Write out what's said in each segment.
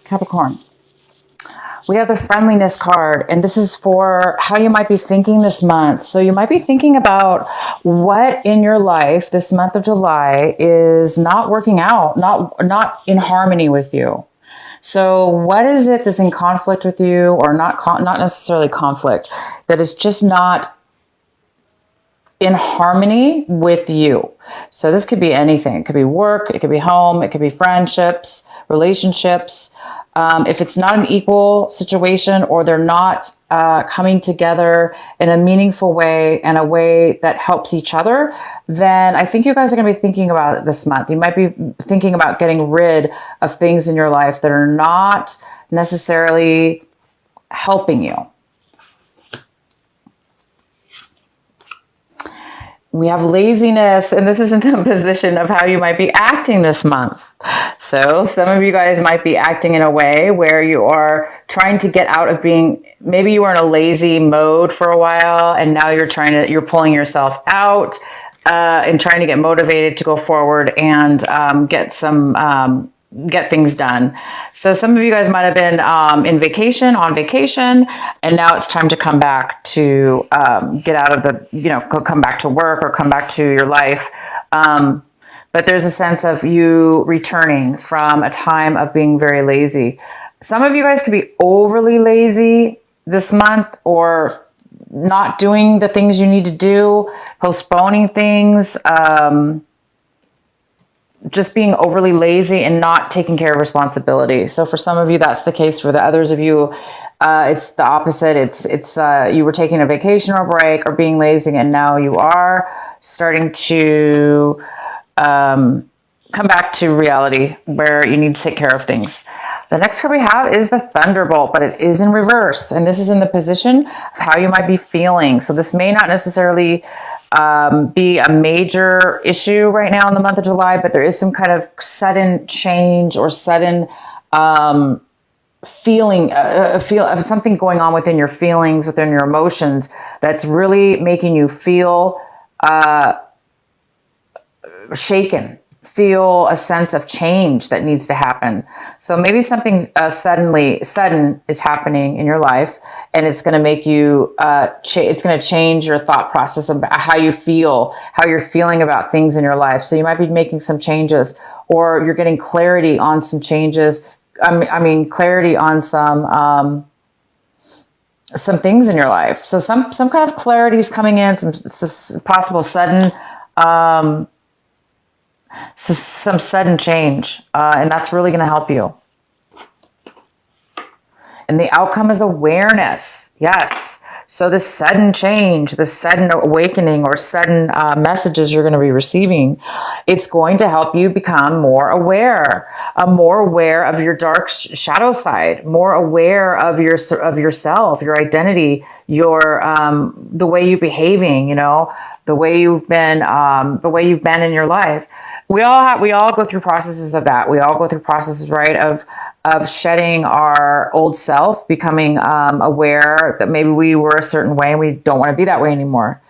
Capricorn. We have the friendliness card, and this is for how you might be thinking this month. So you might be thinking about what in your life this month of July is not working out, not in harmony with you. So what is it that's in conflict with you, or not necessarily conflict, that is just not in harmony with you? So this could be anything. It could be work, it could be home, it could be friendships, relationships. If it's not an equal situation, or they're not coming together in a meaningful way and a way that helps each other, then I think you guys are going to be thinking about it this month. You might be thinking about getting rid of things in your life that are not necessarily helping you. We have laziness, and this is in the position of how you might be acting this month. So some of you guys might be acting in a way where you are trying to get out of being, maybe you were in a lazy mode for a while, and now you're pulling yourself out and trying to get motivated to go forward and get things done. So some of you guys might have been on vacation, and now it's time to come back to get out of come back to work or come back to your life. But there's a sense of you returning from a time of being very lazy. Some of you guys could be overly lazy this month, or not doing the things you need to do, postponing things, just being overly lazy and not taking care of responsibility. So for some of you, that's the case. For the others of you, it's the opposite. It's you were taking a vacation or break or being lazy, and now you are starting to come back to reality where you need to take care of things. The next card we have is the Thunderbolt, but it is in reverse. And this is in the position of how you might be feeling. So this may not necessarily be a major issue right now in the month of July, but there is some kind of sudden change or sudden feeling of something going on within your feelings, within your emotions, that's really making you feel shaken, feel a sense of change that needs to happen. So maybe something sudden is happening in your life, and it's going to make you, it's going to change your thought process about how you feel, how you're feeling about things in your life. So you might be making some changes, or you're getting clarity on some changes. Clarity on some things in your life. So some kind of clarity is coming in, some possible sudden, some sudden change, and that's really going to help you. And the outcome is awareness. Yes. So the sudden change, the sudden awakening, or sudden messages you're going to be receiving, it's going to help you become more aware of your dark shadow side, more aware of yourself, your identity, the way you're behaving, the way you've been in your life. We all go through processes of that. We all go through processes, right, of shedding our old self, becoming aware that maybe we were a certain way and we don't want to be that way anymore.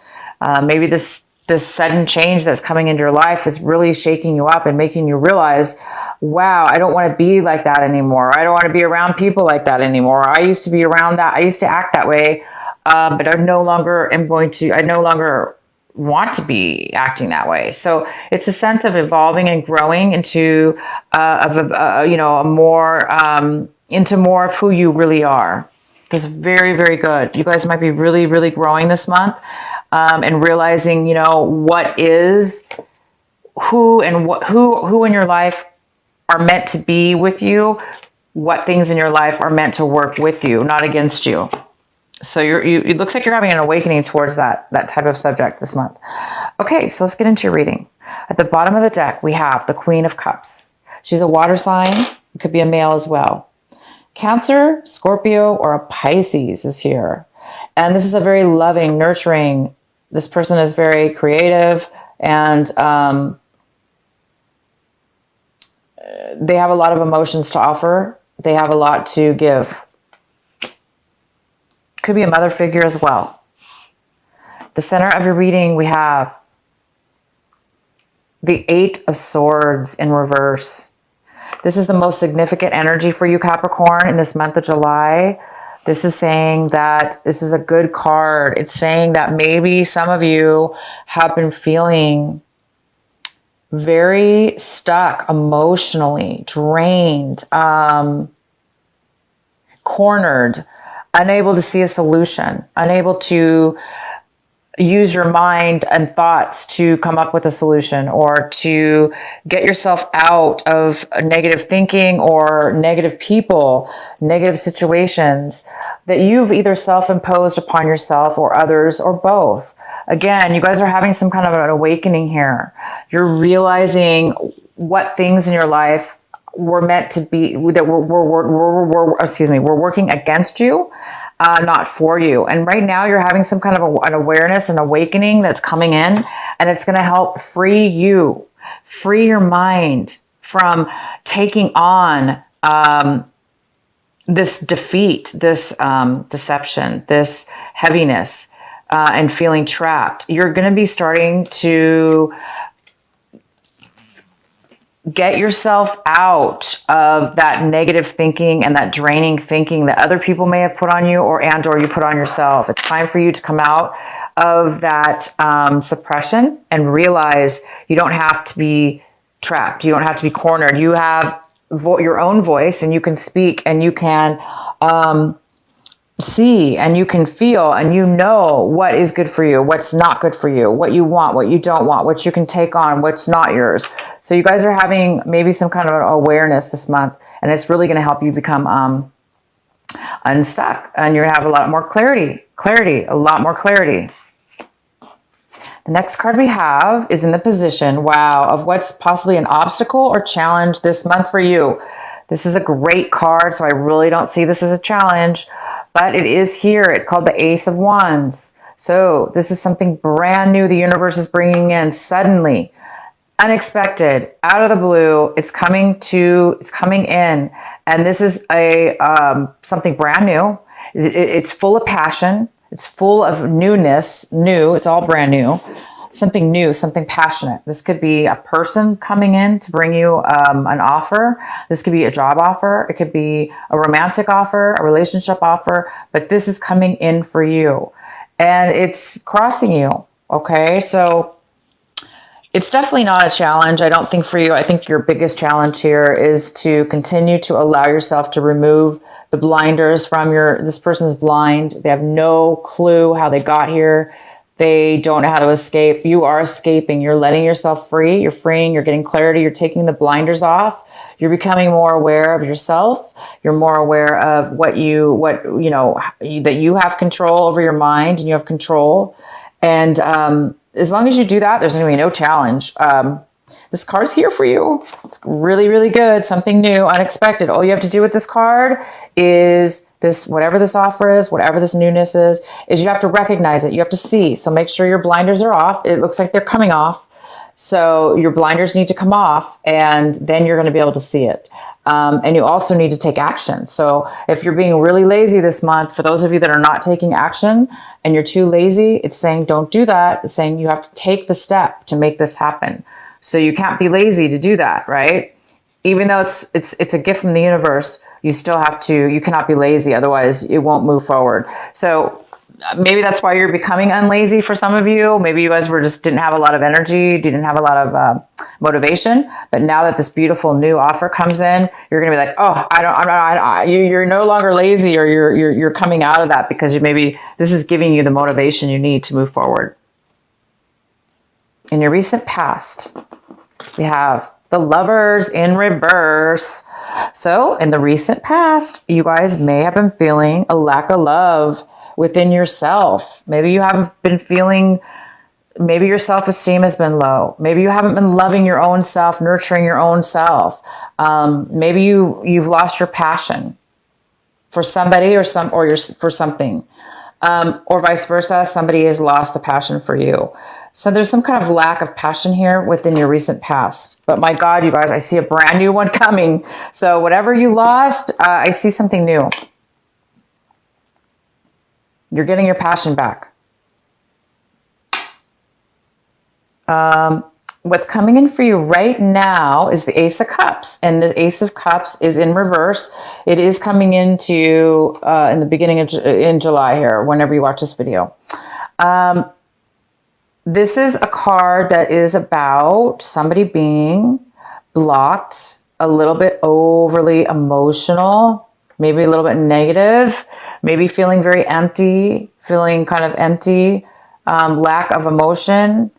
Maybe this sudden change that's coming into your life is really shaking you up and making you realize, wow, I don't want to be like that anymore. I don't want to be around people like that anymore. I used to be around that. I used to act that way, but I no longer want to be acting that way. So it's a sense of evolving and growing into into more of who you really are. That's very, very good. You guys might be really, really growing this month, and realizing, what is who in your life are meant to be with you, what things in your life are meant to work with you, not against you. So it looks like you're having an awakening towards that type of subject this month. Okay, so let's get into your reading. At the bottom of the deck, we have the Queen of Cups. She's a water sign. It could be a male as well. Cancer, Scorpio, or a Pisces is here. And this is a very loving, nurturing. This person is very creative, and they have a lot of emotions to offer. They have a lot to give. Could be a mother figure as well. The center of your reading, we have the 8 of Swords in reverse. This is the most significant energy for you, Capricorn, in this month of July. This is saying that this is a good card. It's saying that maybe some of you have been feeling very stuck emotionally, drained, cornered, unable to see a solution, unable to use your mind and thoughts to come up with a solution, or to get yourself out of negative thinking or negative people, negative situations that you've either self-imposed upon yourself or others, or both. Again, you guys are having some kind of an awakening here. You're realizing what things in your life were meant to be, that were working against you, not for you. And right now you're having some kind of an awareness, an awakening that's coming in, and it's going to help free you, free your mind from taking on this defeat, this deception, this heaviness, and feeling trapped. You're going to be starting to get yourself out of that negative thinking and that draining thinking that other people may have put on you, or you put on yourself. It's time for you to come out of that suppression and realize you don't have to be trapped. You don't have to be cornered. You have your own voice, and you can speak, and you can see, and you can feel, and you know what is good for you, what's not good for you, what you want, what you don't want, what you can take on, what's not yours. So you guys are having maybe some kind of an awareness this month, and it's really going to help you become unstuck, and you're going to have a lot more clarity, a lot more clarity. The next card we have is in the position, wow, of what's possibly an obstacle or challenge this month for you. This is a great card, so I really don't see this as a challenge, but it is here. It's called the Ace of Wands. So this is something brand new the universe is bringing in suddenly, unexpected, out of the blue. It's coming in, and this is something brand new. It's full of passion. It's full of newness, it's all brand new, something new, something passionate. This could be a person coming in to bring you an offer. This could be a job offer. It could be a romantic offer, a relationship offer, but this is coming in for you, and it's crossing you. Okay. So it's definitely not a challenge, I don't think, for you. I think your biggest challenge here is to continue to allow yourself to remove the blinders from this person's blind. They have no clue how they got here. They don't know how to escape. You are escaping. You're letting yourself free. You're freeing. You're getting clarity. You're taking the blinders off. You're becoming more aware of yourself. You're more aware of that you have control over your mind, and you have control. And as long as you do that, there's going to be no challenge. This card's here for you. It's really, really good. Something new, unexpected. All you have to do with this card is whatever this offer is, whatever this newness is you have to recognize it. You have to see. So make sure your blinders are off. It looks like they're coming off. So your blinders need to come off, and then you're going to be able to see it. And you also need to take action. So if you're being really lazy this month, for those of you that are not taking action and you're too lazy, it's saying don't do that. It's saying you have to take the step to make this happen. So you can't be lazy to do that, right? Even though it's a gift from the universe, you cannot be lazy. Otherwise it won't move forward. So maybe that's why you're becoming unlazy for some of you. Maybe you guys didn't have a lot of energy, didn't have a lot of motivation. But now that this beautiful new offer comes in, you're going to be like, oh, you're no longer lazy, or you're coming out of that because maybe this is giving you the motivation you need to move forward. In your recent past, we have the Lovers in reverse. So in the recent past, you guys may have been feeling a lack of love within yourself. Maybe you have been feeling, maybe your self-esteem has been low. Maybe you haven't been loving your own self, nurturing your own self. Maybe you've lost your passion for somebody for something, or vice versa. Somebody has lost the passion for you. So there's some kind of lack of passion here within your recent past. But my God, you guys, I see a brand new one coming. So whatever you lost, I see something new. You're getting your passion back. what's coming in for you right now is the Ace of Cups, and the Ace of Cups is in reverse. It is coming into in the beginning of in July here, whenever you watch this video. This is a card that is about somebody being blocked, a little bit overly emotional, maybe a little bit negative, maybe feeling very empty, feeling kind of empty, lack of emotion,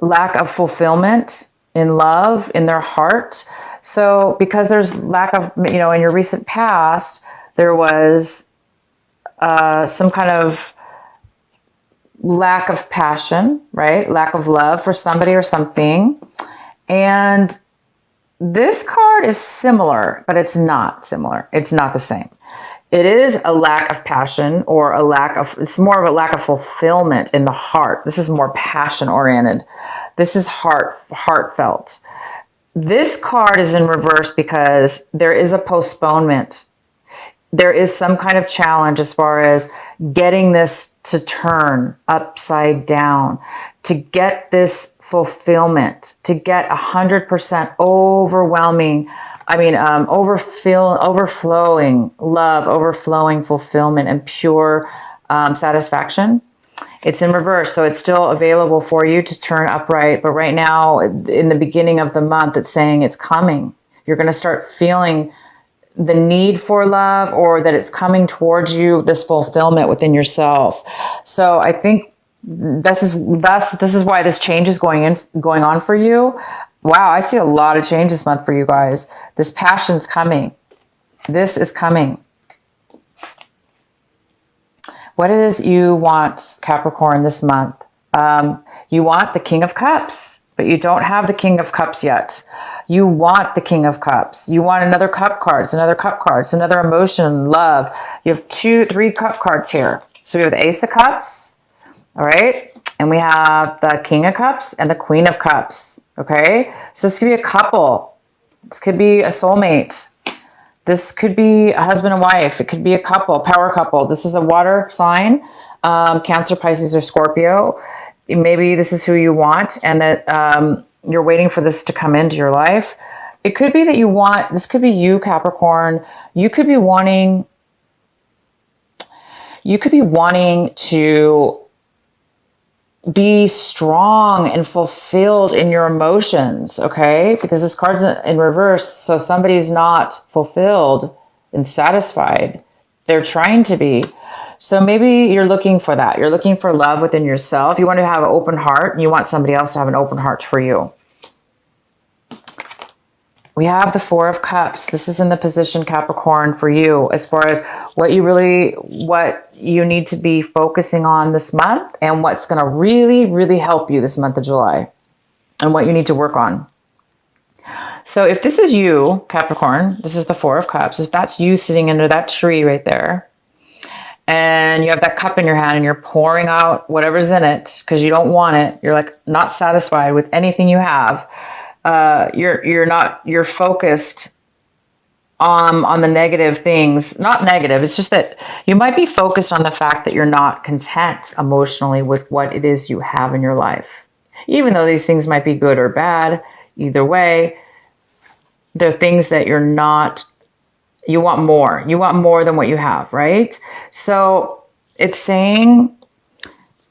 lack of fulfillment in love, in their heart. So because there's lack of, in your recent past, there was some kind of lack of passion, right? Lack of love for somebody or something. And this card is similar, but it's not similar. It's not the same. It is a lack of passion, or it's more of a lack of fulfillment in the heart. This is more passion oriented. This is heartfelt. This card is in reverse because there is a postponement. There is some kind of challenge as far as getting this to turn upside down, to get this fulfillment, to get 100% overwhelming, overflowing love, overflowing fulfillment, and pure satisfaction. It's in reverse, so it's still available for you to turn upright. But right now, in the beginning of the month, it's saying it's coming. You're going to start feeling the need for love, or that it's coming towards you, this fulfillment within yourself. So I think this is why this change is going on for you. Wow, I see a lot of change this month for you guys. This passion's coming. This is coming. What it is you want, Capricorn, this month? You want the King of Cups, but you don't have the King of Cups yet. You want the King of Cups. You want another cup cards, another emotion, love. You have 3 cup cards here. So we have the Ace of Cups, all right? And we have the King of Cups and the Queen of Cups, okay? So this could be a couple. This could be a soulmate. This could be a husband and wife. It could be a couple, power couple. This is a water sign, Cancer, Pisces, or Scorpio. Maybe this is who you want, and that you're waiting for this to come into your life. It could be that this could be you, Capricorn. You could be wanting to be strong and fulfilled in your emotions, okay? Because this card's in reverse, so somebody's not fulfilled and satisfied. They're trying to be. So maybe you're looking for that. You're looking for love within yourself. You want to have an open heart, and you want somebody else to have an open heart for you. We have the Four of Cups. This is in the position, Capricorn, for you as far as what you need to be focusing on this month, and what's going to really, really help you this month of July, and what you need to work on. So if this is you, Capricorn, this is the Four of Cups. If that's you sitting under that tree right there, and you have that cup in your hand and you're pouring out whatever's in it because you don't want it, you're like not satisfied with anything you have. You're focused on the negative things. Not negative, it's just that you might be focused on the fact that you're not content emotionally with what it is you have in your life. Even though these things might be good or bad, either way, they're things that you want more. You want more than what you have, right? So it's saying,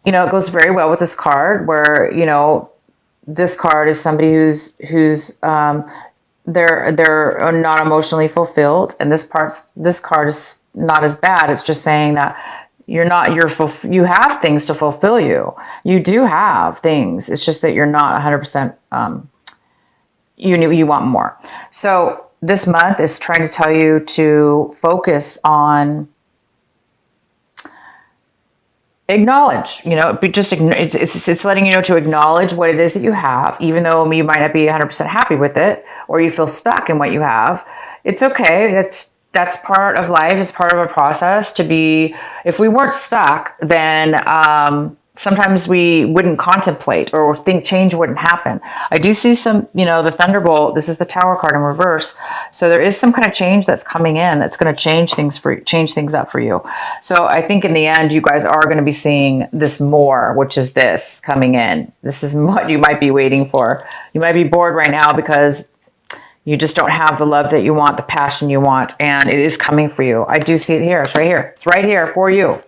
it goes very well with this card where, this card is somebody who's they're not emotionally fulfilled, and this card is not as bad. It's just saying that you have things to fulfill you. You do have things. It's just that you're not 100%. You want more. So this month is trying to tell you to focus on acknowledge, it's letting you know to acknowledge what it is that you have, even though you might not be 100% happy with it, or you feel stuck in what you have. It's okay. That's part of life. It's part of a process to be. If we weren't stuck, then sometimes we wouldn't contemplate or think change wouldn't happen. I do see some, the Thunderbolt, this is the Tower card in reverse. So there is some kind of change that's coming in that's going to change things up for you. So I think in the end, you guys are going to be seeing this more, which is this coming in. This is what you might be waiting for. You might be bored right now because you just don't have the love that you want, the passion you want, and it is coming for you. I do see it here. It's right here. It's right here for you.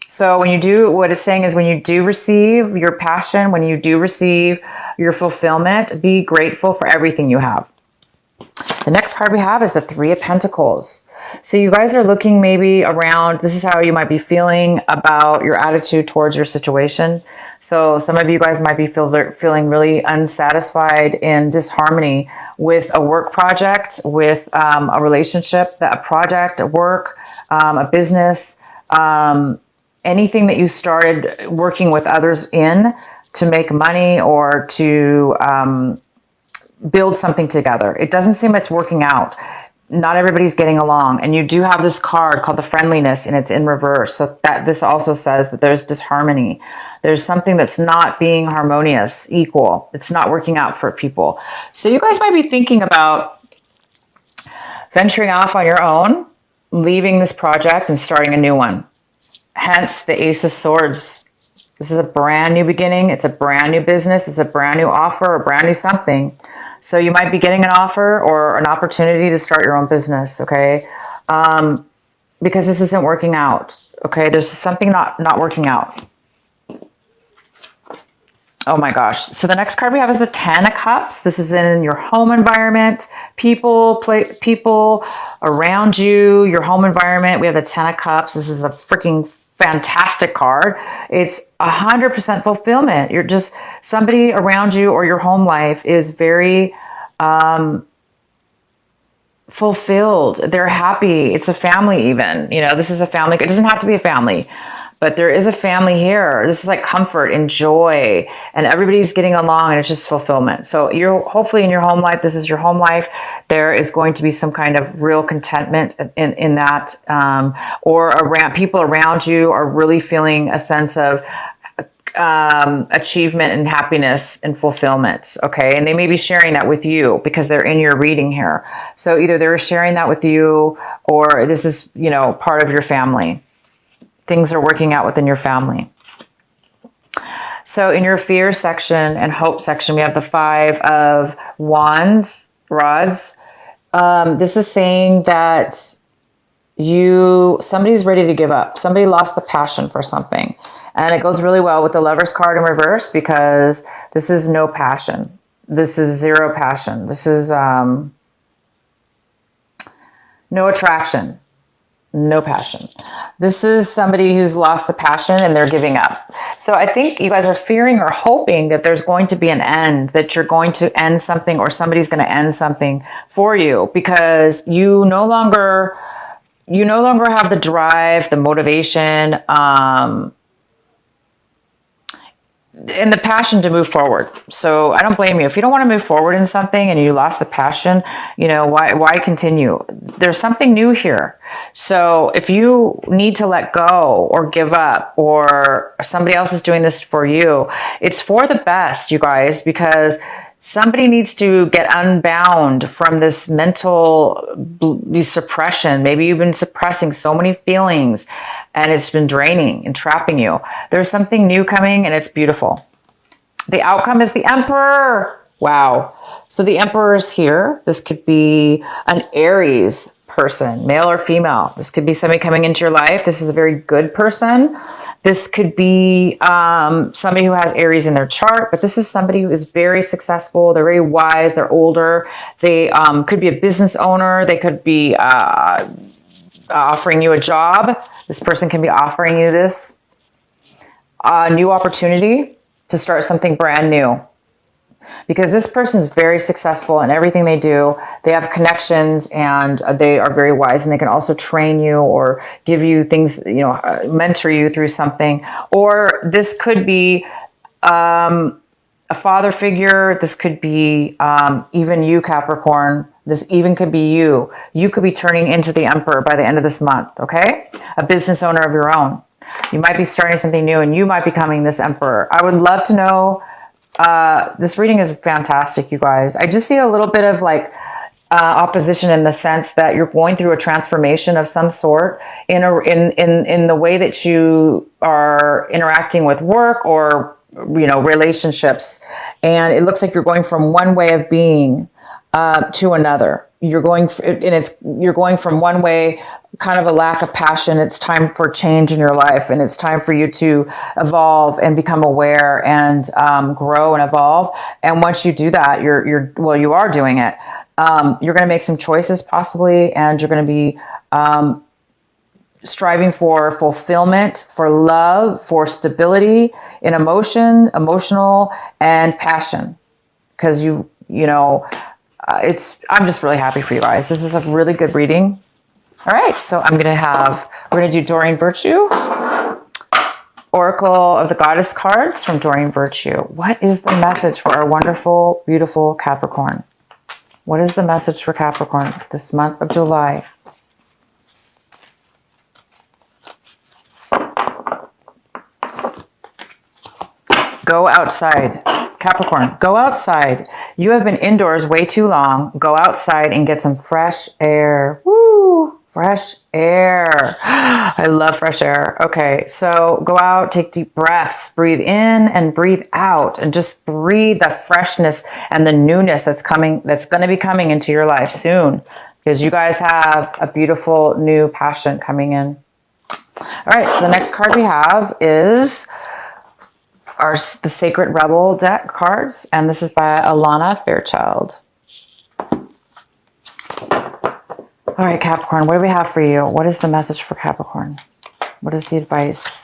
So when you do, what it's saying is when you do receive your passion, when you do receive your fulfillment, be grateful for everything you have. The next card we have is the Three of Pentacles. So you guys are looking maybe around, this is how you might be feeling about your attitude towards your situation. So some of you guys might be feeling really unsatisfied in disharmony with a work project, with a relationship, a project, a work, a business, anything that you started working with others in to make money or to build something together. It doesn't seem it's working out. Not everybody's getting along. And you do have this card called the Friendliness, and it's in reverse. So that this also says that there's disharmony. There's something that's not being harmonious, equal. It's not working out for people. So you guys might be thinking about venturing off on your own, leaving this project and starting a new one. Hence the Ace of Swords. This is a brand new beginning. It's a brand new business. It's a brand new offer, a brand new something. So you might be getting an offer or an opportunity to start your own business, okay? Because this isn't working out, okay? There's something not working out. Oh my gosh. So the next card we have is the Ten of Cups. This is in your home environment, people around you, your home environment. We have the Ten of Cups. This is a freaking fantastic card. It's 100% fulfillment. You're just somebody around you or your home life is very fulfilled. They're happy. It's a family even. This is a family. It doesn't have to be a family, but there is a family here. This is like comfort and joy, and everybody's getting along, and it's just fulfillment. So you're hopefully in your home life, this is your home life. There is going to be some kind of real contentment in that, or around people around you are really feeling a sense of achievement and happiness and fulfillment. Okay. And they may be sharing that with you because they're in your reading here. So either they're sharing that with you, or this is, part of your family. Things are working out within your family. So in your fear section and hope section, we have the Five of Wands, rods. This is saying that somebody's ready to give up. Somebody lost the passion for something. And it goes really well with the Lovers card in reverse because this is no passion. This is zero passion. This is no attraction. No passion. This is somebody who's lost the passion and they're giving up. So I think you guys are fearing or hoping that there's going to be an end, that you're going to end something or somebody's going to end something for you because you no longer have the drive, the motivation, and the passion to move forward. So I don't blame you. If you don't want to move forward in something and you lost the passion, why continue? There's something new here. So if you need to let go or give up or somebody else is doing this for you, it's for the best, you guys, because somebody needs to get unbound from this mental suppression. Maybe you've been suppressing so many feelings and it's been draining and trapping you. There's something new coming and it's beautiful. The outcome is the Emperor. Wow. So the Emperor is here. This could be an Aries person, male or female. This could be somebody coming into your life. This is a very good person. This could be somebody who has Aries in their chart, but this is somebody who is very successful. They're very wise. They're older. They could be a business owner. They could be offering you a job. This person can be offering you this new opportunity to start something brand new. Because this person is very successful in everything they do. They have connections and they are very wise, and they can also train you or give you things, mentor you through something. Or this could be a father figure. This could be even you, Capricorn. This even could be you. You could be turning into the Emperor by the end of this month, okay? A business owner of your own. You might be starting something new and you might be becoming this emperor. I would love to know. This reading is fantastic, you guys. I just see a little bit of like opposition in the sense that you're going through a transformation of some sort in the way that you are interacting with work or relationships, and it looks like you're going from one way of being to another. You're going from one way, kind of a lack of passion. It's time for change in your life, and it's time for you to evolve and become aware and grow and evolve. And once you do that, you are doing it. You're going to make some choices possibly, and you're going to be striving for fulfillment, for love, for stability in emotional and passion, because I'm just really happy for you guys. This is a really good reading. All right, so we're going to do Doreen Virtue, Oracle of the Goddess cards from Doreen Virtue. What is the message for our wonderful, beautiful Capricorn? What is the message for Capricorn this month of July? Go outside. Capricorn, go outside. You have been indoors way too long. Go outside and get some fresh air. Woo! Fresh air. I love fresh air. Okay, so go out, take deep breaths, breathe in and breathe out, and just breathe the freshness and the newness that's going to be coming into your life soon, because you guys have a beautiful new passion coming in. All right, so the next card we have is the Sacred Rebel deck cards, and this is by Alana Fairchild. All right, Capricorn, what do we have for you? What is the message for Capricorn? What is the advice?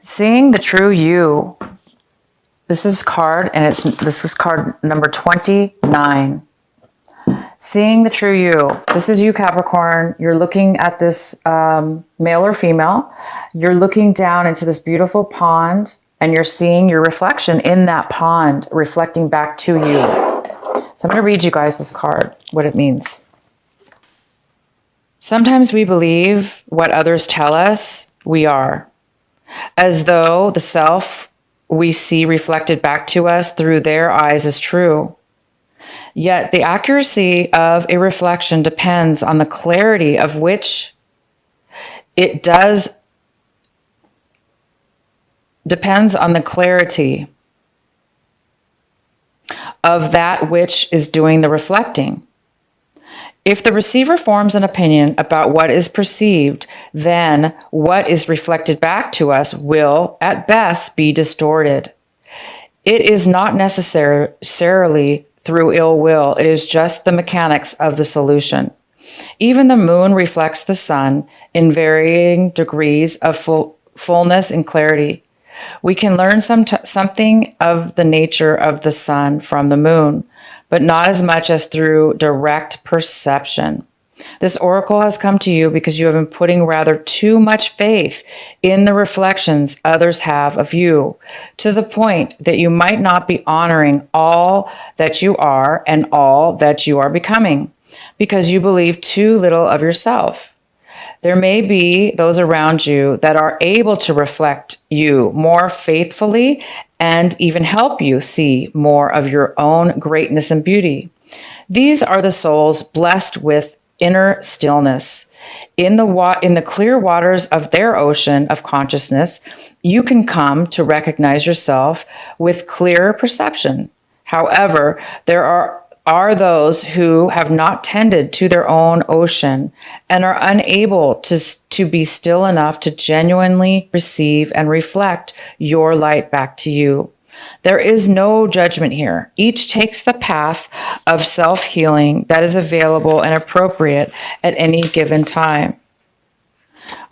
Seeing the true you. This is card number 29. Seeing the true you. This is you, Capricorn. You're looking at this male or female. You're looking down into this beautiful pond, and you're seeing your reflection in that pond reflecting back to you. So I'm going to read you guys this card, what it means. Sometimes we believe what others tell us we are, as though the self we see reflected back to us through their eyes is true. Yet the accuracy of a reflection depends on the clarity of which it does, depends on the clarity of that which is doing the reflecting. If the receiver forms an opinion about what is perceived, then what is reflected back to us will, at best, be distorted. It is not necessarily through ill will. It is just the mechanics of the solution. Even the moon reflects the sun in varying degrees of fullness and clarity. We can learn something of the nature of the sun from the moon, but not as much as through direct perception. This oracle has come to you because you have been putting rather too much faith in the reflections others have of you, to the point that you might not be honoring all that you are and all that you are becoming, because you believe too little of yourself. There may be those around you that are able to reflect you more faithfully and even help you see more of your own greatness and beauty. These are the souls blessed with inner stillness. In the clear waters of their ocean of consciousness, you can come to recognize yourself with clearer perception. However, there are those who have not tended to their own ocean and are unable to be still enough to genuinely receive and reflect your light back to you. There is no judgment here. Each takes the path of self-healing that is available and appropriate at any given time.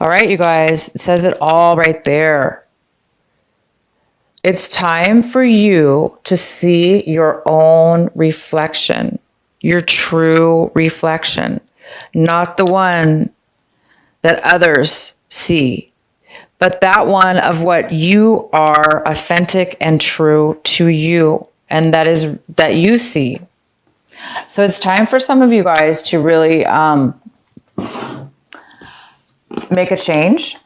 All right, you guys, it says it all right there. It's time for you to see your own reflection, your true reflection, not the one that others see, but that one of what you are authentic and true to you, and that you see. So it's time for some of you guys to really make a change,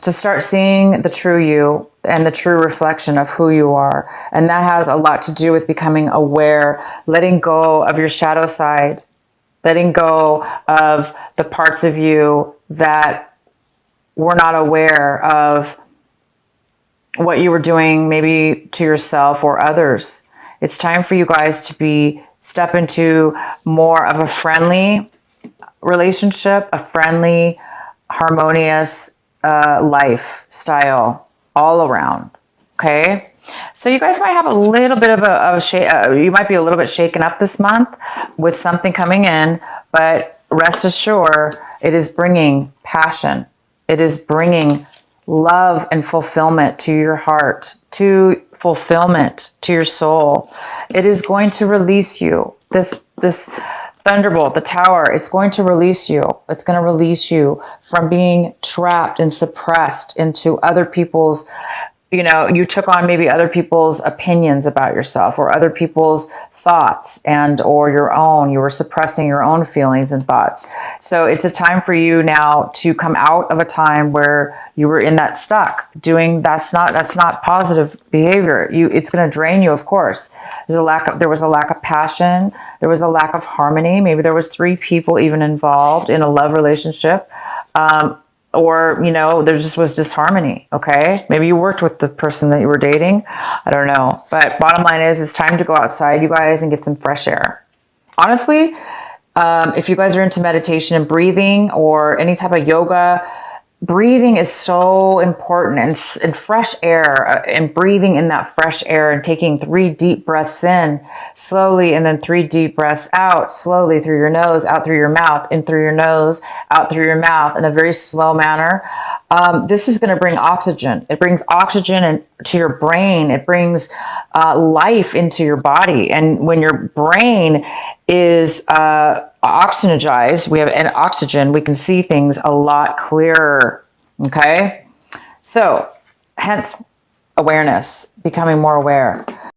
to start seeing the true you and the true reflection of who you are. And that has a lot to do with becoming aware, letting go of your shadow side, letting go of the parts of you that were not aware of what you were doing, maybe to yourself or others. It's time for you guys to step into more of a friendly relationship, a friendly, harmonious lifestyle all around. Okay. So you guys might have a little bit of you might be a little bit shaken up this month with something coming in, but rest assured, it is bringing passion. It is bringing love and fulfillment to your heart, to fulfillment to your soul. It is going to release you. This thunderbolt, the tower, it's going to release you. It's going to release you from being trapped and suppressed into other people's, you took on maybe other people's opinions about yourself or other people's thoughts or your own. You were suppressing your own feelings and thoughts. So it's a time for you now to come out of a time where you were in that stuck doing, that's not positive behavior. It's going to drain you, of course. There was a lack of passion. There was a lack of harmony. Maybe there was 3 people even involved in a love relationship. Or, there just was disharmony, okay? Maybe you worked with the person that you were dating. I don't know. But bottom line is, it's time to go outside, you guys, and get some fresh air. Honestly, if you guys are into meditation and breathing or any type of yoga, breathing is so important, and fresh air and breathing in that fresh air and taking 3 deep breaths in slowly and then 3 deep breaths out slowly through your nose, out through your mouth, in through your nose, out through your mouth in a very slow manner. This is going to bring oxygen. It brings oxygen to your brain. It brings life into your body. And when your brain is oxygenized, we have an oxygen, we can see things a lot clearer. Okay. So hence awareness, becoming more aware.